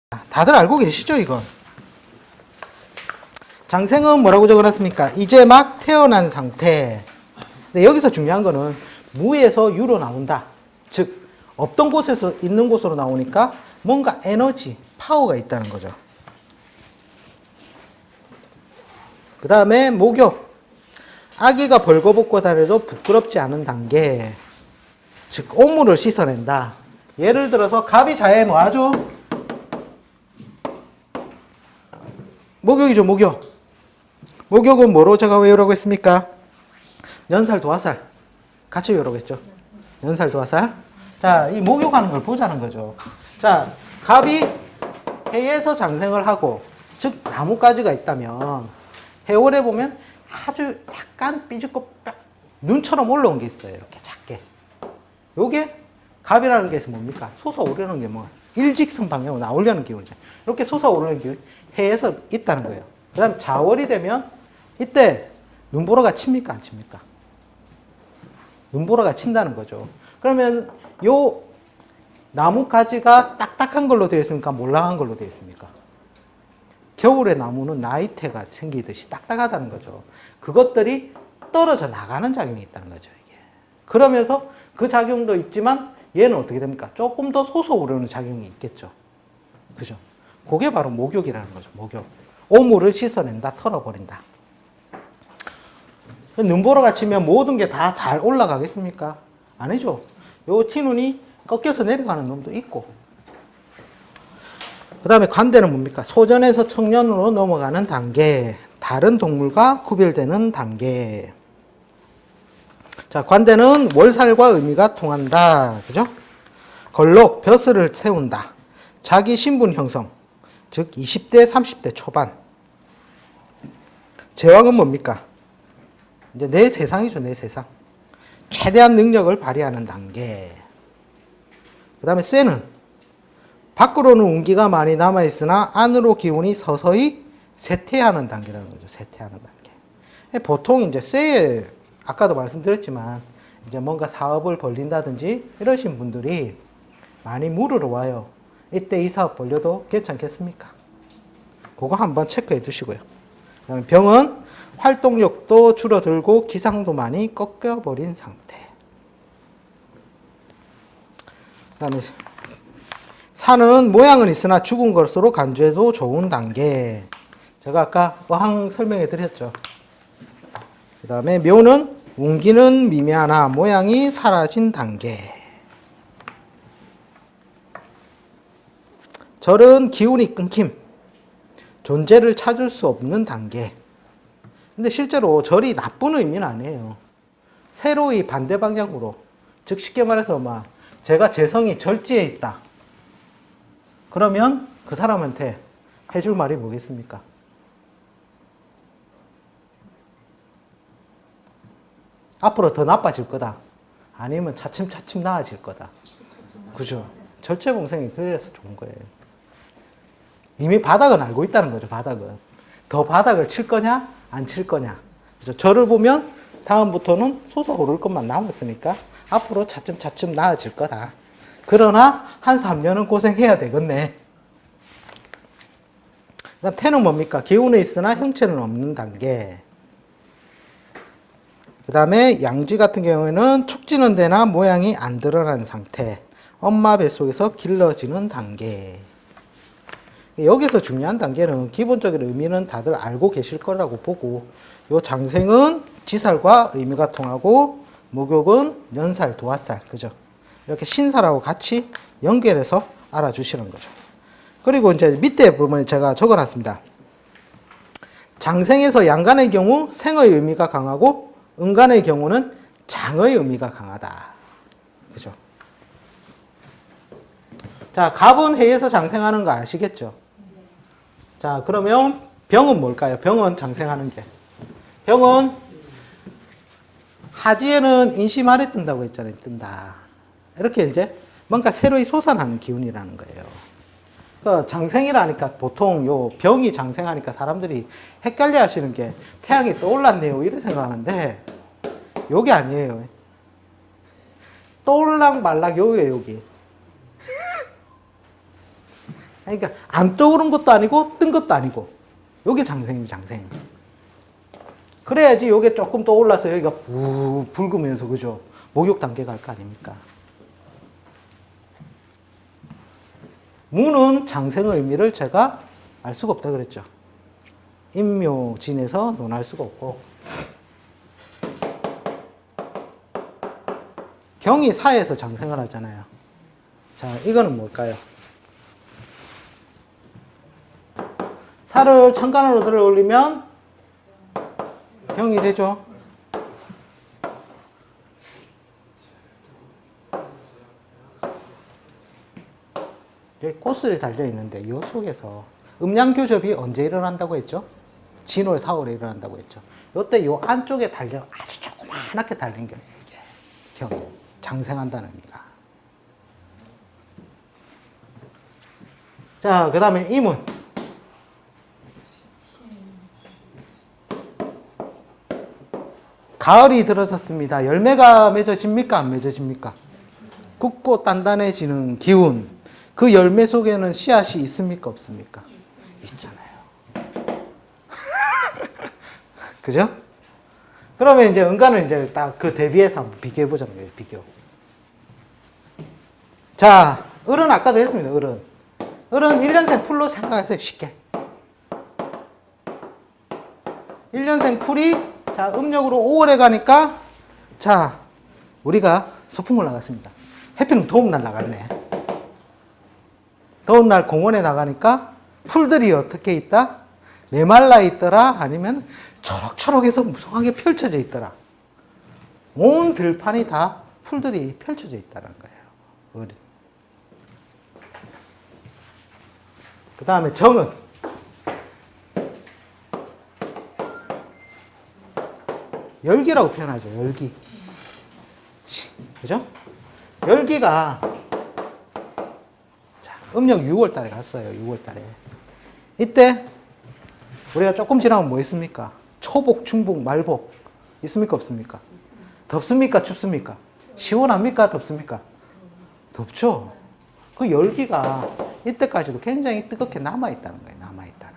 다들 알고 계시죠, 이건? 장생은 뭐라고 적어놨습니까? 이제 막 태어난 상태. 근데 여기서 중요한 거는 무에서 유로 나온다. 즉, 없던 곳에서 있는 곳으로 나오니까 뭔가 에너지, 파워가 있다는 거죠. 그 다음에 목욕. 아기가 벌거벗고 다녀도 부끄럽지 않은 단계. 즉, 오물을 씻어낸다. 예를 들어서 갑이 자에 뭐 하죠? 목욕이죠, 목욕. 목욕은 뭐로 제가 외우라고 했습니까? 연살, 도화살. 같이 외우라고 했죠. 연살, 도화살. 자, 이 목욕하는 걸 보자는 거죠. 자, 갑이 해에서 장생을 하고, 즉, 나뭇가지가 있다면, 해월에 보면 아주 약간 삐죽고 눈처럼 올라온 게 있어요. 이렇게 작게. 요게 갑이라는 게 뭡니까? 솟아오르는 게 뭐? 일직선 방향으로 나오려는 기운이죠. 이렇게 솟아오르는 기운이 해에서 있다는 거예요. 그 다음 자월이 되면 이때 눈보라가 칩니까? 안 칩니까? 눈보라가 친다는 거죠. 그러면 요 나뭇가지가 딱딱한 걸로 되어 있습니까? 몰랑한 걸로 되어 있습니까? 겨울에 나무는 나이테가 생기듯이 딱딱하다는 거죠. 그것들이 떨어져 나가는 작용이 있다는 거죠. 이게. 그러면서 그 작용도 있지만 얘는 어떻게 됩니까? 조금 더 솟아오르는 작용이 있겠죠. 그죠? 그게 바로 목욕이라는 거죠. 목욕. 오물을 씻어낸다, 털어버린다. 눈보라가 치면 모든 게 다 잘 올라가겠습니까? 아니죠. 요 티눈이 꺾여서 내려가는 놈도 있고. 그 다음에 관대는 뭡니까? 소년에서 청년으로 넘어가는 단계. 다른 동물과 구별되는 단계. 자, 관대는 월살과 의미가 통한다. 그죠? 걸록, 벼슬을 세운다. 자기 신분 형성. 즉, 20대, 30대 초반. 제왕은 뭡니까? 이제 내 세상이죠, 내 세상. 최대한 능력을 발휘하는 단계. 그 다음에 쇠는 밖으로는 운기가 많이 남아있으나 안으로 기운이 서서히 쇠퇴하는 단계라는 거죠. 쇠퇴하는 단계. 보통 이제 쇠에 아까도 말씀드렸지만 이제 뭔가 사업을 벌린다든지 이러신 분들이 많이 물으러 와요. 이때 이 사업 벌려도 괜찮겠습니까? 그거 한번 체크해 두시고요. 그 다음에 병은 활동력도 줄어들고 기상도 많이 꺾여버린 상태. 그 다음에 산은 모양은 있으나 죽은 것으로 간주해도 좋은 단계. 제가 아까 어항 설명해 드렸죠. 그 다음에 묘는 운기는 미미하나 모양이 사라진 단계. 절은 기운이 끊김. 존재를 찾을 수 없는 단계. 근데 실제로 절이 나쁜 의미는 아니에요. 새로이 반대 방향으로. 즉 쉽게 말해서 제가 재성이 절지에 있다. 그러면 그 사람한테 해줄 말이 뭐겠습니까? 앞으로 더 나빠질 거다. 아니면 차츰차츰 나아질 거다. 그죠? 절체봉생이 그래서 좋은 거예요. 이미 바닥은 알고 있다는 거죠, 바닥은. 더 바닥을 칠 거냐, 안 칠 거냐. 그죠? 저를 보면 다음부터는 솟아오를 것만 남았으니까 앞으로 차츰차츰 나아질 거다. 그러나 한 3년은 고생해야 되겠네. 그 다음 태는 뭡니까? 기운에 있으나 형체는 없는 단계. 그 다음에 양쥐 같은 경우에는 촉지는 되나 모양이 안 드러난 상태. 엄마 뱃속에서 길러지는 단계. 여기서 중요한 단계는 기본적인 의미는 다들 알고 계실 거라고 보고, 요 장생은 지살과 의미가 통하고 목욕은 연살, 도화살, 그죠? 이렇게 신살하고 같이 연결해서 알아주시는 거죠. 그리고 이제 밑에 부분에 제가 적어놨습니다. 장생에서 양간의 경우 생의 의미가 강하고 음간의 경우는 장의 의미가 강하다. 그죠? 자, 갑은 해에서 장생하는 거 아시겠죠? 자, 그러면 병은 뭘까요? 병은 장생하는 게. 병은 하지에는 인심아래 뜬다고 했잖아요. 뜬다. 이렇게 이제 뭔가 새로이 솟아나는 기운이라는 거예요. 그러니까 장생이라니까 보통 요 병이 장생하니까 사람들이 헷갈려 하시는 게 태양이 떠올랐네요. 이렇게 생각하는데 요게 아니에요. 떠올락 말락 요게 여기. 그러니까 안 떠오른 것도 아니고 뜬 것도 아니고 요게 장생입니다. 장생. 그래야지 요게 조금 떠올라서 여기가 붉으면서 그죠? 목욕 단계 갈 거 아닙니까? 무는 장생의 의미를 제가 알 수가 없다 그랬죠. 임묘진에서 논할 수가 없고 경이 사에서 장생을 하잖아요. 자, 이거는 뭘까요? 사를 천간으로 들어 올리면 경이 되죠. 여기 꽃술이 달려 있는데 이 속에서 음양교접이 언제 일어난다고 했죠? 진월 4월에 일어난다고 했죠. 이때 이 안쪽에 달려 아주 조그맣게 달린 게 이게 경이 장생한다는 의미가. 자, 그 다음에 임은 가을이 들어섰습니다. 열매가 맺어집니까? 안 맺어집니까? 굵고 단단해지는 기운. 그 열매 속에는 씨앗이 있습니까? 없습니까? 있잖아요. 그죠? 그러면 이제 은간을 이제 딱 그 대비해서 한번 비교해보자는 거예요. 비교. 자, 을은 아까도 했습니다. 을은 1년생 풀로 생각하세요. 쉽게. 1년생 풀이 자, 음력으로 5월에 가니까 자, 우리가 소풍을 나갔습니다. 해피는 더운 날 나갔네. 더운 날 공원에 나가니까 풀들이 어떻게 있다? 메말라 있더라? 아니면 초록초록해서 무성하게 펼쳐져 있더라? 온 들판이 다 풀들이 펼쳐져 있다는 거예요. 그 다음에 정은 열기라고 표현하죠. 열기. 그죠? 열기가 자, 음력 6월 달에 갔어요. 6월 달에. 이때 우리가 조금 지나면 뭐 있습니까? 초복, 중복, 말복 있습니까? 없습니까? 덥습니까? 춥습니까? 시원합니까? 덥습니까? 덥죠? 그 열기가 이때까지도 굉장히 뜨겁게 남아있다는 거예요. 남아있다는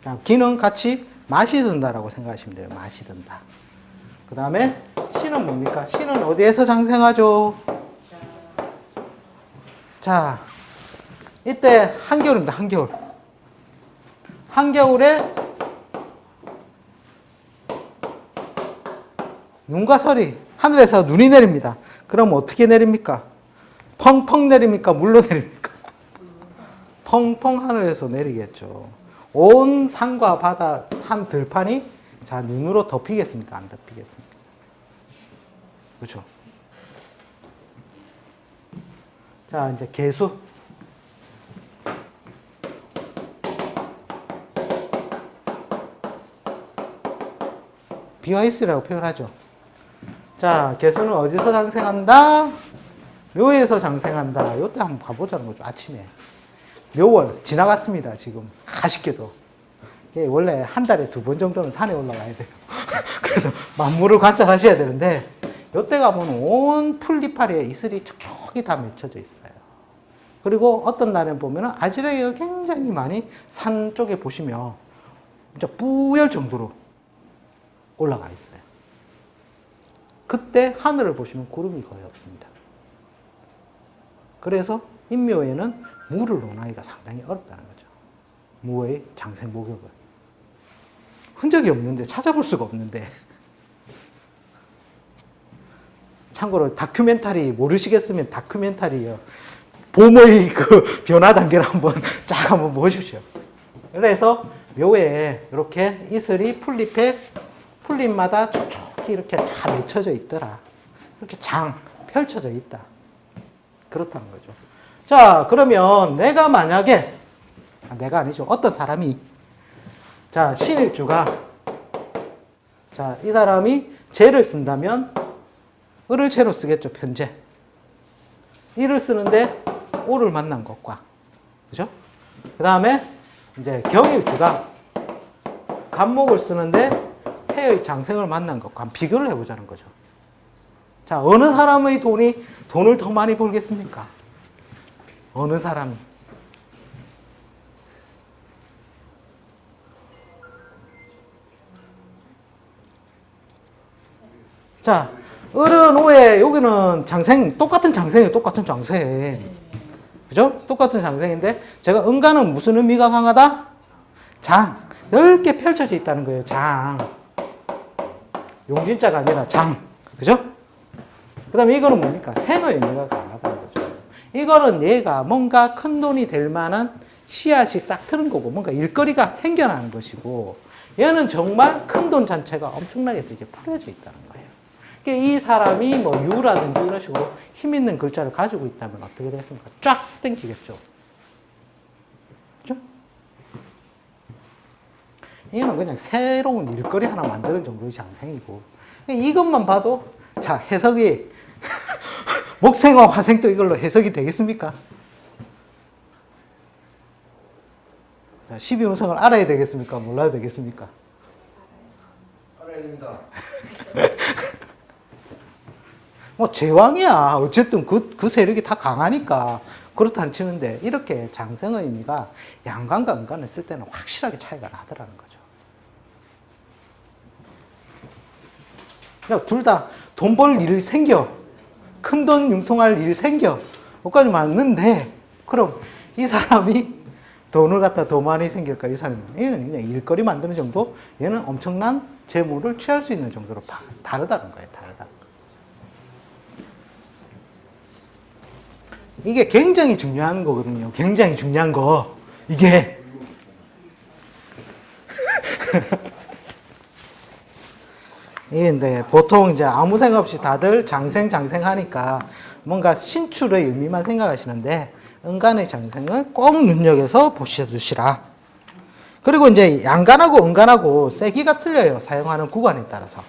거. 기는 같이 맛이 든다라고 생각하시면 돼요. 맛이 든다. 그 다음에 신은 뭡니까? 신은 어디에서 장생하죠? 자, 이때 한겨울입니다. 한겨울. 한겨울에 눈과 설이 하늘에서 눈이 내립니다. 그럼 어떻게 내립니까? 펑펑 내립니까? 물로 내립니까? 펑펑 하늘에서 내리겠죠. 온 산과 바다, 산 들판이 자 눈으로 덮이겠습니까? 안 덮이겠습니까? 그렇죠? 자, 이제 개수. 비와이스라고 표현하죠. 자, 개수는 어디서 장생한다? 묘에서 장생한다. 요때 한번 가보자는 거죠. 아침에. 묘월 지나갔습니다. 지금 아쉽게도. 원래 한 달에 2번 정도는 산에 올라가야 돼요. 그래서 만물을 관찰하셔야 되는데 요때 가면 온 풀잎파리에 이슬이 촉촉이 다 맺혀져 있어요. 그리고 어떤 날에 보면 아지랑이가 굉장히 많이 산 쪽에 보시면 진짜 뿌열 정도로 올라가 있어요. 그때 하늘을 보시면 구름이 거의 없습니다. 그래서 인묘에는 무를 논하기가 상당히 어렵다는 거죠. 무의 장생 목욕을. 흔적이 없는데, 찾아볼 수가 없는데. 참고로 다큐멘터리 모르시겠으면 다큐멘터리요. 봄의 그 변화 단계를 한번 쫙 한번 보십시오. 그래서 묘에 이렇게 이슬이 풀잎마다 촉촉히 이렇게 다 맺혀져 있더라. 이렇게 장 펼쳐져 있다. 그렇다는 거죠. 자, 그러면 내가 만약에, 내가 아니죠. 어떤 사람이, 자, 신일주가, 자, 이 사람이 재를 쓴다면, 을을 재로 쓰겠죠, 편재. 이를 쓰는데, 오를 만난 것과, 그죠? 그 다음에, 이제 경일주가 간목을 쓰는데, 해의 장생을 만난 것과 비교를 해보자는 거죠. 자, 어느 사람의 돈을 더 많이 벌겠습니까? 어느 사람이? 자, 을은 오에 여기는 장생, 똑같은 장생이에요. 똑같은 장생. 그죠? 똑같은 장생인데 제가 은가는 무슨 의미가 강하다? 장. 넓게 펼쳐져 있다는 거예요. 장. 용진자가 아니라 장. 그죠? 그 다음에 이거는 뭡니까? 생의 의미가 강하다는 거죠. 이거는 얘가 뭔가 큰 돈이 될 만한 씨앗이 싹 트는 거고 뭔가 일거리가 생겨나는 것이고 얘는 정말 큰 돈 자체가 엄청나게 되게 풀어져 있다는 거예요. 그러니까 이 사람이 뭐 유라든지 이런 식으로 힘 있는 글자를 가지고 있다면 어떻게 되겠습니까? 쫙 땡기겠죠. 그죠? 이거는 그냥 새로운 일거리 하나 만드는 정도의 장생이고 이것만 봐도 자 해석이 목생과 화생도 이걸로 해석이 되겠습니까? 자, 12운성을 알아야 되겠습니까? 몰라야 되겠습니까? 알아야 됩니다. 뭐 제왕이야. 어쨌든 그 세력이 다 강하니까 그렇다는 치는데 이렇게 장생의 의미가 양간과 음간을 쓸 때는 확실하게 차이가 나더라는 거죠. 둘 다 돈 벌 일 생겨. 큰 돈 융통할 일 생겨. 그것까지 맞는데 그럼 이 사람이 돈을 갖다 더 많이 생길까? 이 사람은 얘는 그냥 일거리 만드는 정도, 얘는 엄청난 재물을 취할 수 있는 정도로 다르다는 거예요. 다르다. 이게 굉장히 중요한 거거든요. 굉장히 중요한 거. 이게. 이게 근데 보통 이제 아무 생각 없이 다들 장생 하니까 뭔가 신출의 의미만 생각하시는데 은간의 장생을 꼭 눈여겨서 보셔두시라. 그리고 이제 양간하고 은간하고 세기가 틀려요. 사용하는 구간에 따라서.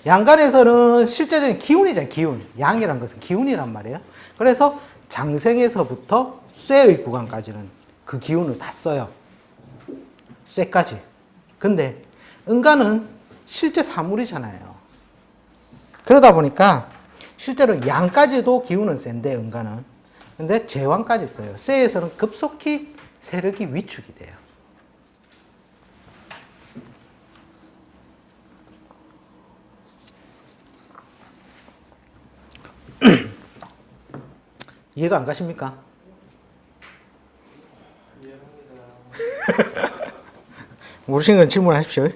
양간에서는 실제적인 기운이잖아요. 기운. 양이란 것은 기운이란 말이에요. 그래서 장생에서부터 쇠의 구간까지는 그 기운을 다 써요. 쇠까지. 근데 은간은 실제 사물이잖아요. 그러다 보니까 실제로 양까지도 기운은 센데 은간은. 근데 제왕까지 써요. 쇠에서는 급속히 세력이 위축이 돼요. 이해가 안 가십니까? 모르시는 건 질문하십시오.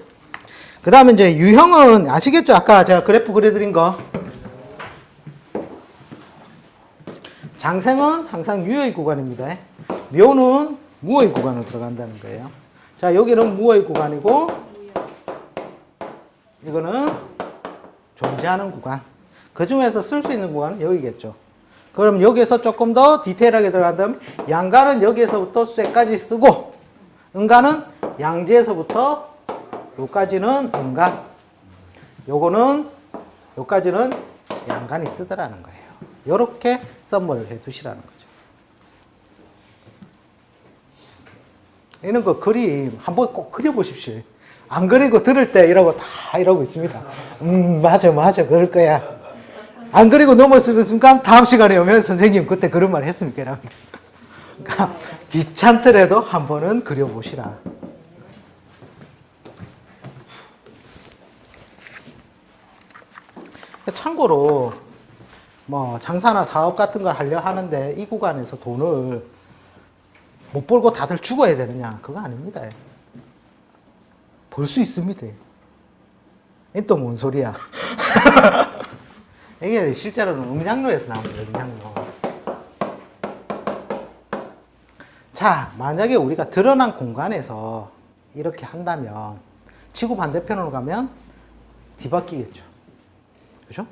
그 다음에 이제 유형은 아시겠죠? 아까 제가 그래프 그려드린 거. 장생은 항상 유의 구간입니다. 묘는 무의 구간으로 들어간다는 거예요. 자, 여기는 무의 구간이고, 이거는 존재하는 구간. 그 중에서 쓸 수 있는 구간은 여기겠죠. 그럼 여기에서 조금 더 디테일하게 들어간다면, 양간은 여기에서부터 쇠까지 쓰고, 은간은 양지에서부터 요까지는 은간, 요까지는 양간이 쓰더라는 거예요. 요렇게 썸머를 해 두시라는 거죠. 이런 거 그림 한번 꼭 그려보십시오. 안 그리고 들을 때 이러고 다 이러고 있습니다. 맞아, 그럴 거야. 안 그리고 넘어서는 순간 다음 시간에 오면 선생님 그때 그런 말 했습니까? 이랍니다. 그러니까 귀찮더라도 한 번은 그려보시라. 참고로 뭐 장사나 사업 같은 걸 하려 하는데 이 구간에서 돈을 못 벌고 다들 죽어야 되느냐? 그거 아닙니다. 벌 수 있습니다. 이게 또 뭔 소리야? 이게 실제로는 음양로에서 나오는 거예요. 음양로. 자, 만약에 우리가 드러난 공간에서 이렇게 한다면 지구 반대편으로 가면 뒤바뀌겠죠. 그죠?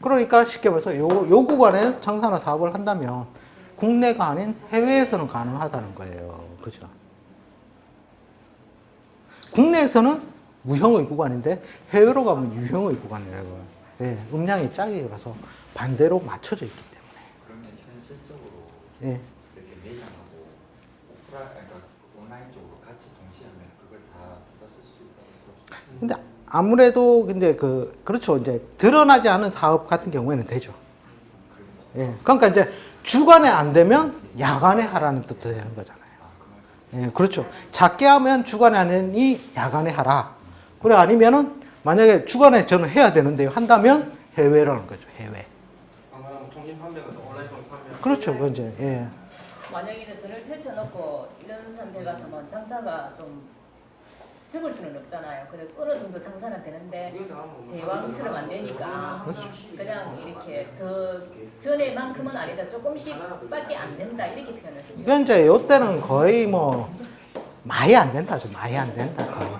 그러니까 쉽게 말해서 요 구간에 장사나 사업을 한다면 국내가 아닌 해외에서는 가능하다는 거예요. 그죠? 국내에서는 무형의 구간인데 해외로 가면 유형의 구간이라고요. 예, 음량이 짝이라서 반대로 맞춰져 있기 때문에. 그러면 현실적으로 예. 이렇게 매장하고 그러니까 온라인 쪽으로 같이 동시에 하면 그걸 다 쓸 수 있다고. 근데 아무래도 이제 그렇죠. 이제 드러나지 않은 사업 같은 경우에는 되죠. 예. 그러니까 이제 주간에 안 되면 야간에 하라는 뜻도 되는 거잖아요. 예, 그렇죠. 작게 하면 주간에 하니 야간에 하라. 그래, 아니면은 만약에 주간에 저는 해야 되는데요. 한다면 해외라는 거죠. 해외. 방금 통신 판매가 온라인 통신 판매. 그렇죠. 그 이제, 예. 만약에 이제 전을 펼쳐놓고 이런 상태 같으면 장사가 좀 적을 수는 없잖아요. 그래 어느 정도 장사는 되는데 제왕처럼 안 되니까 그냥 이렇게 더 전에만큼은 아니다. 조금씩밖에 안 된다 이렇게 표현을 해요. 이건 이제 요때는 거의 뭐 많이 안 된다죠. 많이 안 된다. 거의.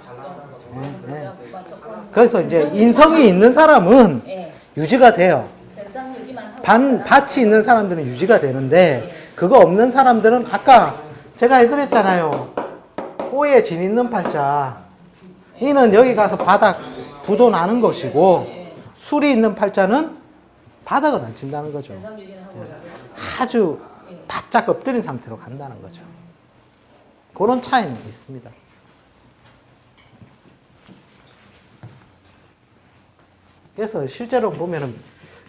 예, 예. 그래서 이제 인성이 있는 사람은 예. 유지가 돼요. 변상 유지만 하고 밭이 있는 사람들은 유지가 되는데 그거 없는 사람들은 아까 제가 해드렸잖아요. 호에 진 있는 팔자 이는 여기 가서 바닥 부도 나는 것이고 술이 있는 팔자는 바닥을 안 친다는 거죠. 변상 유지는 하고 아주 바짝 엎드린 상태로 간다는 거죠. 그런 차이는 있습니다. 그래서 실제로 보면은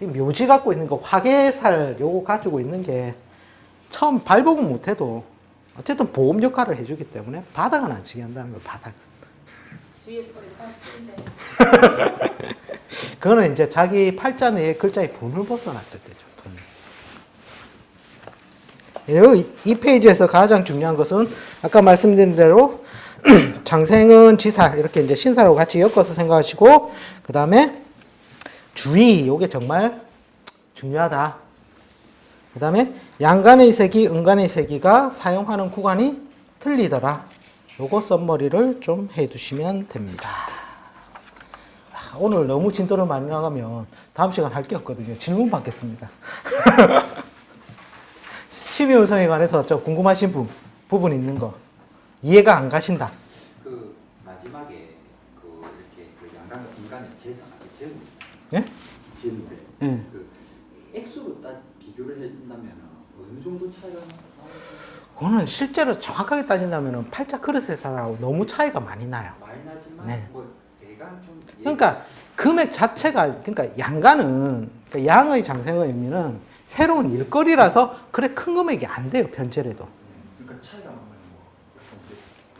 이 묘지 갖고 있는 거 화개살 요거 가지고 있는 게 처음 발복은 못해도 어쨌든 보험 역할을 해주기 때문에 바닥은 안 치게 한다는 거예요. 바닥. 주위에서 그렇게 다 치는데 그거는 이제 자기 팔자 내에 글자의 분을 벗어났을 때죠. 분. 이 페이지에서 가장 중요한 것은 아까 말씀드린 대로 장생은 지사 이렇게 이제 신사로 같이 엮어서 생각하시고 그 다음에 주의 요게 정말 중요하다. 그 다음에 양간의 세기, 음간의 세기가 사용하는 구간이 틀리더라. 요거 썸머리를 좀 해두시면 됩니다. 오늘 너무 진도를 많이 나가면 다음 시간 할 게 없거든요. 질문 받겠습니다. 12운성에 관해서 좀 궁금하신 부분 있는 거 이해가 안 가신다. 그 마지막에 그 이렇게 그 양간 인간의 재산 재는 예? 재는데 예. 그 액수로 딱 비교를 해준다면 어느 정도 차이가 나요? 그거는 실제로 정확하게 따진다면 팔자 그릇에서하고 너무 차이가 많이 나요. 많이 나지만 네. 뭐 대강 좀 그러니까 금액 자체가 그러니까 양가는 그러니까 양의 장생의 의미는 새로운 일거리라서 그래 큰 금액이 안 돼요. 변제래도. 그러니까 차이가 나면 뭐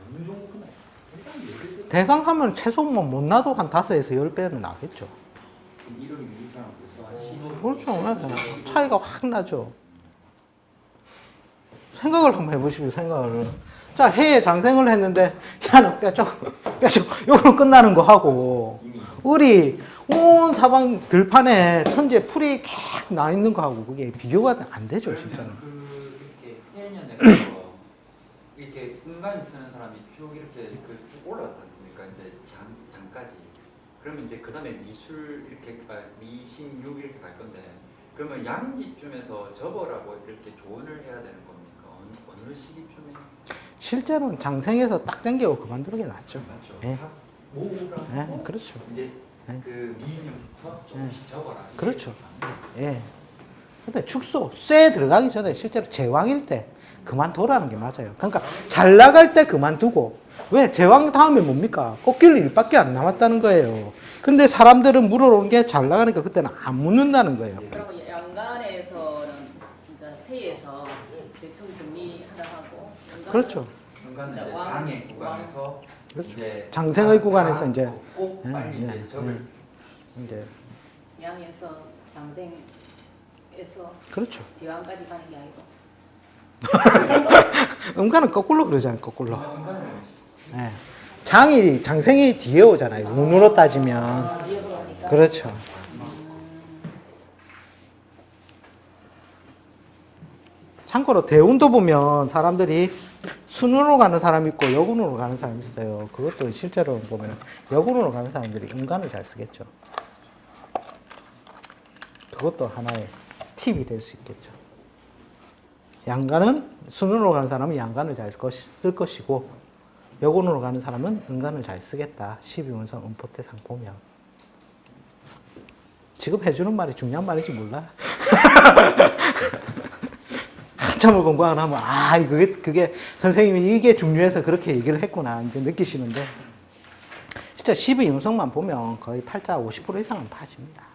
어느 정도 그냥 일단 예를 들어 대강 하면 최소 못 나도 한 5에서 10배는 나겠죠. 1억 이상 그래서 한 15. 그렇죠. 네. 차이가 확 나죠. 생각을 한번 해보시고 생각을. 자, 해에 장생을 했는데 야는 뼈쪽 요거로 끝나는 거 하고 을이 온 사방 들판에 천지에 풀이 쫙 나 있는 거 하고 그게 비교가 안 되죠, 실제는. 그 이렇게 해년에서 이렇게 은간이 쓰는 사람이 쭉 이렇게 쭉 올라왔지 않습니까? 이제 장까지. 그러면 이제 그 다음에 미술 이렇게 미신육 이렇게 갈 건데 그러면 양지쯤에서 접어라고 이렇게 조언을 해야 되는 겁니까? 어느 시기쯤에? 실제로는 장생에서 딱 당기고 그만두는 게 낫죠. 맞죠. 예. 모으라고 네, 그렇죠. 이제 네. 그 미인부터 조금씩 접어라. 이게 그렇죠. 예. 근데 축소, 쇠 들어가기 전에 실제로 제왕일 때 그만두라는 게 맞아요. 그러니까 잘 나갈 때 그만두고, 왜? 제왕 다음에 뭡니까? 꺾일 일밖에 안 남았다는 거예요. 근데 사람들은 물어온 게 잘 나가니까 그때는 안 묻는다는 거예요. 그리고 양간에서는 이제 세에서 대충 정리하라 하고 그렇죠. 은간은 이제 이제 왕, 장의 구간에서 그렇죠. 이제 장생의 구간에서 이제 꼭 예, 빨리 예, 이제 접을 이제 양에서 장생에서 그렇죠. 지왕까지 가는 게 아니고 음가는 거꾸로 그러잖아요. 거꾸로. 은간을 예. 장생이 뒤에 오잖아요. 운으로 따지면. 위협을 하니까 그렇죠. 참고로 대운도 보면 사람들이 순으로 가는 사람이 있고 여군으로 가는 사람이 있어요. 그것도 실제로 보면 여군으로 가는 사람들이 음간을 잘 쓰겠죠. 그것도 하나의 팁이 될 수 있겠죠. 양간은 순으로 가는 사람은 양간을 잘 쓸 것이고 여군으로 가는 사람은 음간을 잘 쓰겠다. 12운성 음포태상 보면. 지금 해주는 말이 중요한 말인지 몰라. 한참을 공부하고 나면, 아, 그게 선생님이 이게 중요해서 그렇게 얘기를 했구나. 이제 느끼시는데. 실제 12 운성만 보면 거의 팔자 50% 이상은 파집니다.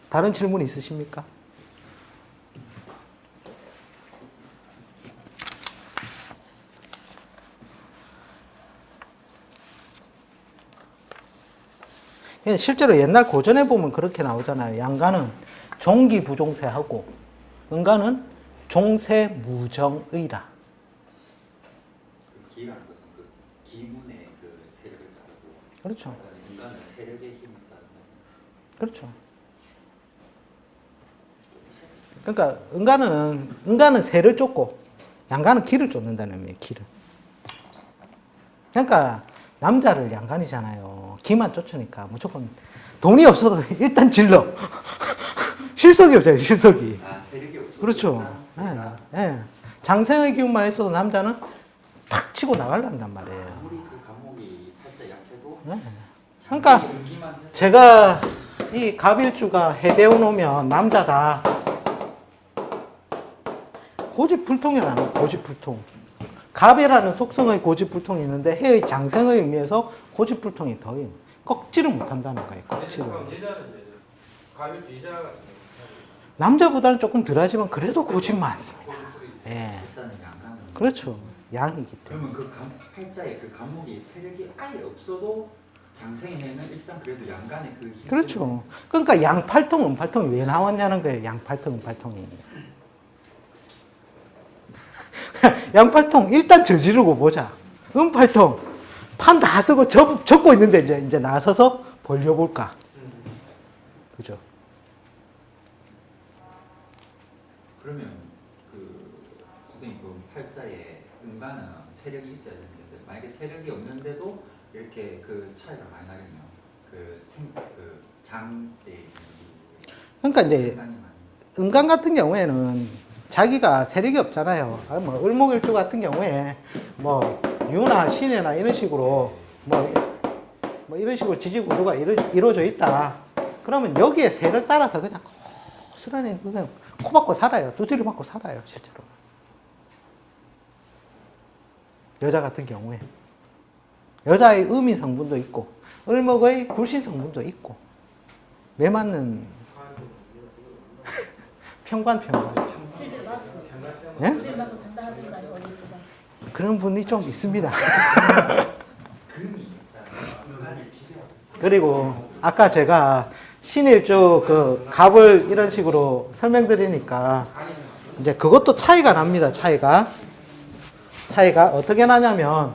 다른 질문 있으십니까? 실제로 옛날 고전에 보면 그렇게 나오잖아요. 양가는 종기부종세하고 은가는 종세무정의라. 그 기라는 것은 그 기문의 그 세력을 따르고 그렇죠. 인간은 세력의 힘을 따르는. 그렇죠. 그러니까 은가는 세를 쫓고 양가는 기를 쫓는다는 의미예요. 기를. 그러니까 남자를 양간이잖아요. 기만 쫓으니까 무조건 돈이 없어도 일단 질러. 실속이 없잖아요. 실속이. 아 세력이 없어. 그렇죠. 예, 예. 장생의 기운만 있어도 남자는 탁 치고 나가려 한단 말이에요. 아무리 그 감목이 팔자 약해도. 예. 그러니까 제가 이 갑일주가 해대운 오면 남자다. 고집불통이라는 고집불통. 갑이라는 속성의 고집불통이 있는데 해의 장생의 의미에서 고집불통이 더 꺾지를 못한다는 거예요. 꺾지를. 그럼 여자는 이제 가빌주 여자 같은 경우 남자보다는 조금 덜하지만 그래도 고집 많습니다. 예. 일단은 양간은. 그렇죠. 양이기 때문에. 그러면 그 팔자에 그 감목이 세력이 아예 없어도 장생이 해는 일단 그래도 양간의 그 힘. 그렇죠. 그러니까 양팔통, 음팔통이 왜 나왔냐는 거예요. 양팔통, 음팔통이. 양팔통 일단 저지르고 보자. 음팔통 판 다 쓰고 접고 있는데 이제 나서서 벌려볼까. 그죠? 그러면 그 선생님 그 팔자에 음간은 세력이 있어야 되는데 만약에 세력이 없는데도 이렇게 그 차이가 많이 나겠네요. 그 장대. 그러니까 이제 음간 같은 경우에는 자기가 세력이 없잖아요. 뭐 을목일주 같은 경우에 뭐 유나 신이나 이런 식으로 뭐 이런 식으로 지지 구조가 이루어져 있다. 그러면 여기에 세를 따라서 그냥 고스란히 그냥 코 박고 살아요. 두드려 맞고 살아요, 실제로. 여자 같은 경우에 여자의 음인 성분도 있고 을목의 굴신 성분도 있고 매 맞는 평관. 실제로 나왔습니다. 예? 두드려 맞고 산다 하던가요, 어디 쪽은. 그런 분이 좀 있습니다. 금이 음간을 지배하고. 그리고 아까 제가 신일주 그 갑을 이런 식으로 설명드리니까 이제 그것도 차이가 납니다. 차이가 어떻게 나냐면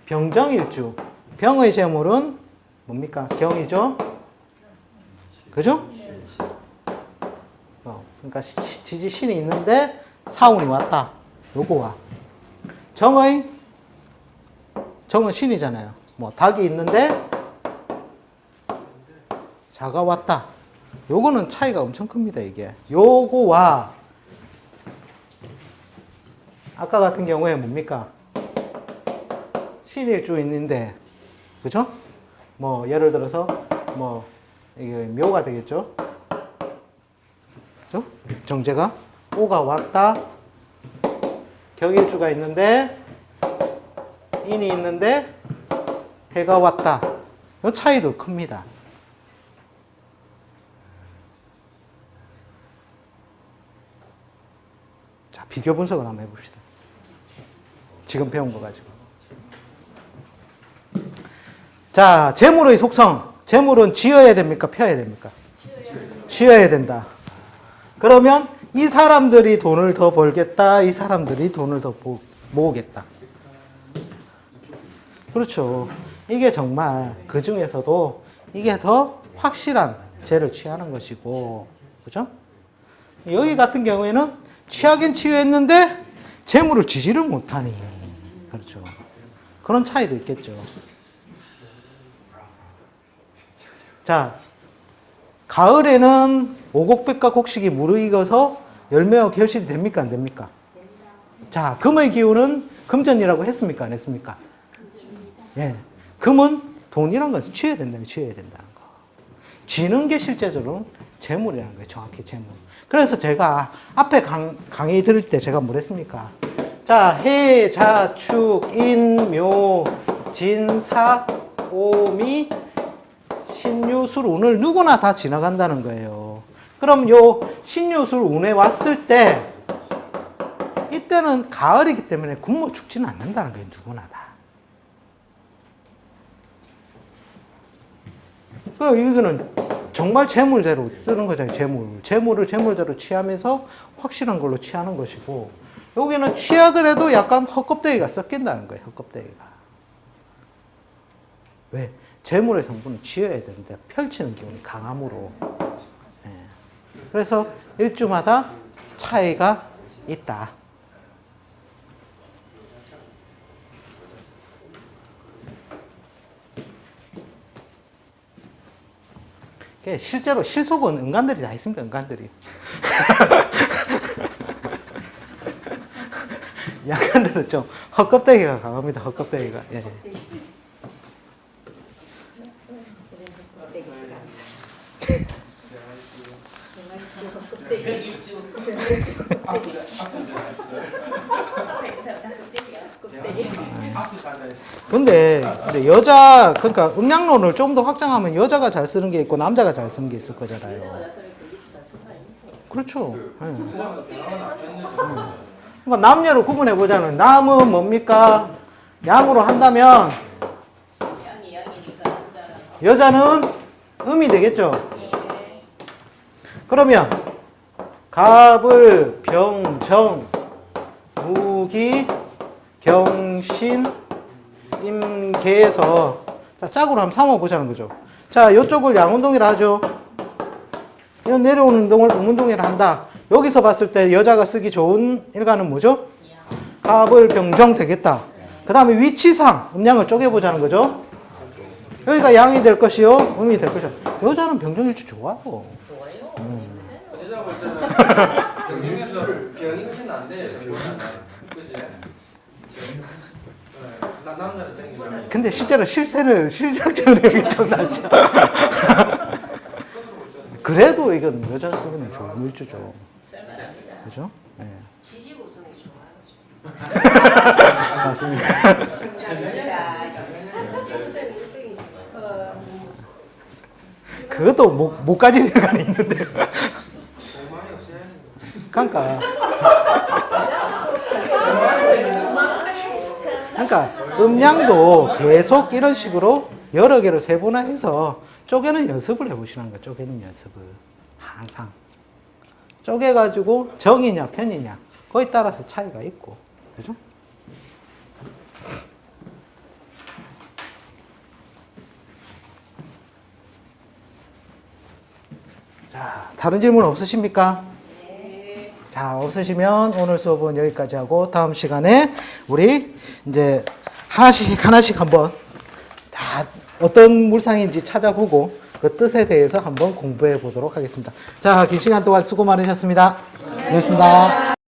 병정일주 병의 재물은 뭡니까? 경이죠. 그죠? 그러니까 지지신이 있는데 사운이 왔다. 요거와 정은 신이잖아요. 뭐 닭이 있는데 자가 왔다. 요거는 차이가 엄청 큽니다. 이게 요거와 아까 같은 경우에 뭡니까? 신일주 있는데 그죠? 뭐 예를 들어서 뭐 이게 묘가 되겠죠? 그죠? 정제가 오가 왔다. 격일주가 있는데 인이 있는데 해가 왔다. 이 차이도 큽니다. 자, 비교 분석을 한번 해봅시다. 지금 배운 거 가지고. 자, 재물의 속성. 재물은 쥐어야 됩니까? 펴야 됩니까? 쥐어야 된다. 그러면 이 사람들이 돈을 더 벌겠다. 이 사람들이 돈을 더 모으겠다. 그렇죠. 이게 정말 그 중에서도 이게 더 확실한 죄를 취하는 것이고, 그죠? 여기 같은 경우에는 취하긴 취했는데 재물을 지지를 못하니, 그렇죠. 그런 차이도 있겠죠. 자, 가을에는 오곡백과 곡식이 무르익어서 열매와 결실이 됩니까? 안 됩니까? 자, 금의 기운은 금전이라고 했습니까? 안 했습니까? 예. 금은 돈이란 것을 취해야 된다는 거. 쥐는 게 실제적으로 재물이라는 거예요. 정확히 재물. 그래서 제가 앞에 강의 들을 때 제가 뭘 했습니까? 자, 해, 자, 축, 인, 묘, 진, 사, 오, 미, 신유술, 운을 누구나 다 지나간다는 거예요. 그럼 요 신유술 운에 왔을 때 이때는 가을이기 때문에 굶어 죽지는 않는다는 거예요. 누구나 다. 이거는 정말 재물대로 쓰는 거잖아요. 재물을 재물대로 취하면서 확실한 걸로 취하는 것이고, 여기는 취하더라도 약간 헛껍데기가 섞인다는 거예요. 헛껍데기가. 왜? 재물의 성분은 취해야 되는데 펼치는 기운이 강함으로. 예. 그래서 일주마다 차이가 있다. 실제로 실속은 은간들이 다 있습니다. 은간들이. 양간들은 좀 헛껍데기가 강합니다. 헛껍데기가. 예. 근데 여자, 그러니까 음양론을 좀 더 확장하면 여자가 잘 쓰는 게 있고 남자가 잘 쓰는 게 있을 거잖아요. 그렇죠. 예. 그러니까 남녀를 구분해 보자면 남은 뭡니까? 양으로 한다면 여자는 음이 되겠죠. 그러면 갑을, 병, 정, 무기, 경신, 임계에서 자, 짝으로 한번 삼아보자는 거죠. 자, 이쪽을 양운동이라 하죠. 이건 내려오는 운동을 음운동이라 한다. 여기서 봤을 때 여자가 쓰기 좋은 일간은 뭐죠? 갑을, 병정 되겠다. 그 다음에 위치상 음양을 쪼개보자는 거죠. 여기가 양이 될 것이요, 음이 될 것이요. 여자는 병정일주 좋아요. 여자 볼 때는 병에서 병이 안 돼. 그지? 남자는 생기잖아. 근데 실제로 실세는 실력적으로 좀 낫죠. 그래도 이건 여자 쓰면 좋은 일주죠. 그죠? 네. 지지고성이 좋아요. 맞습니다. 정상입니다. 지지고성이 1등이시고. 그것도 못 가진 일간이 있는데. 공만이 없어야지. 그러니까 음양도 계속 이런 식으로 여러 개로 세분화해서 쪼개는 연습을 해보시는 거예요. 쪼개는 연습을 항상 쪼개가지고 정이냐 편이냐 거기에 따라서 차이가 있고, 그죠? 자, 다른 질문 없으십니까? 자, 없으시면 오늘 수업은 여기까지 하고 다음 시간에 우리 이제 하나씩 한번 다 어떤 물상인지 찾아보고 그 뜻에 대해서 한번 공부해 보도록 하겠습니다. 자, 긴 시간 동안 수고 많으셨습니다. 고맙습니다.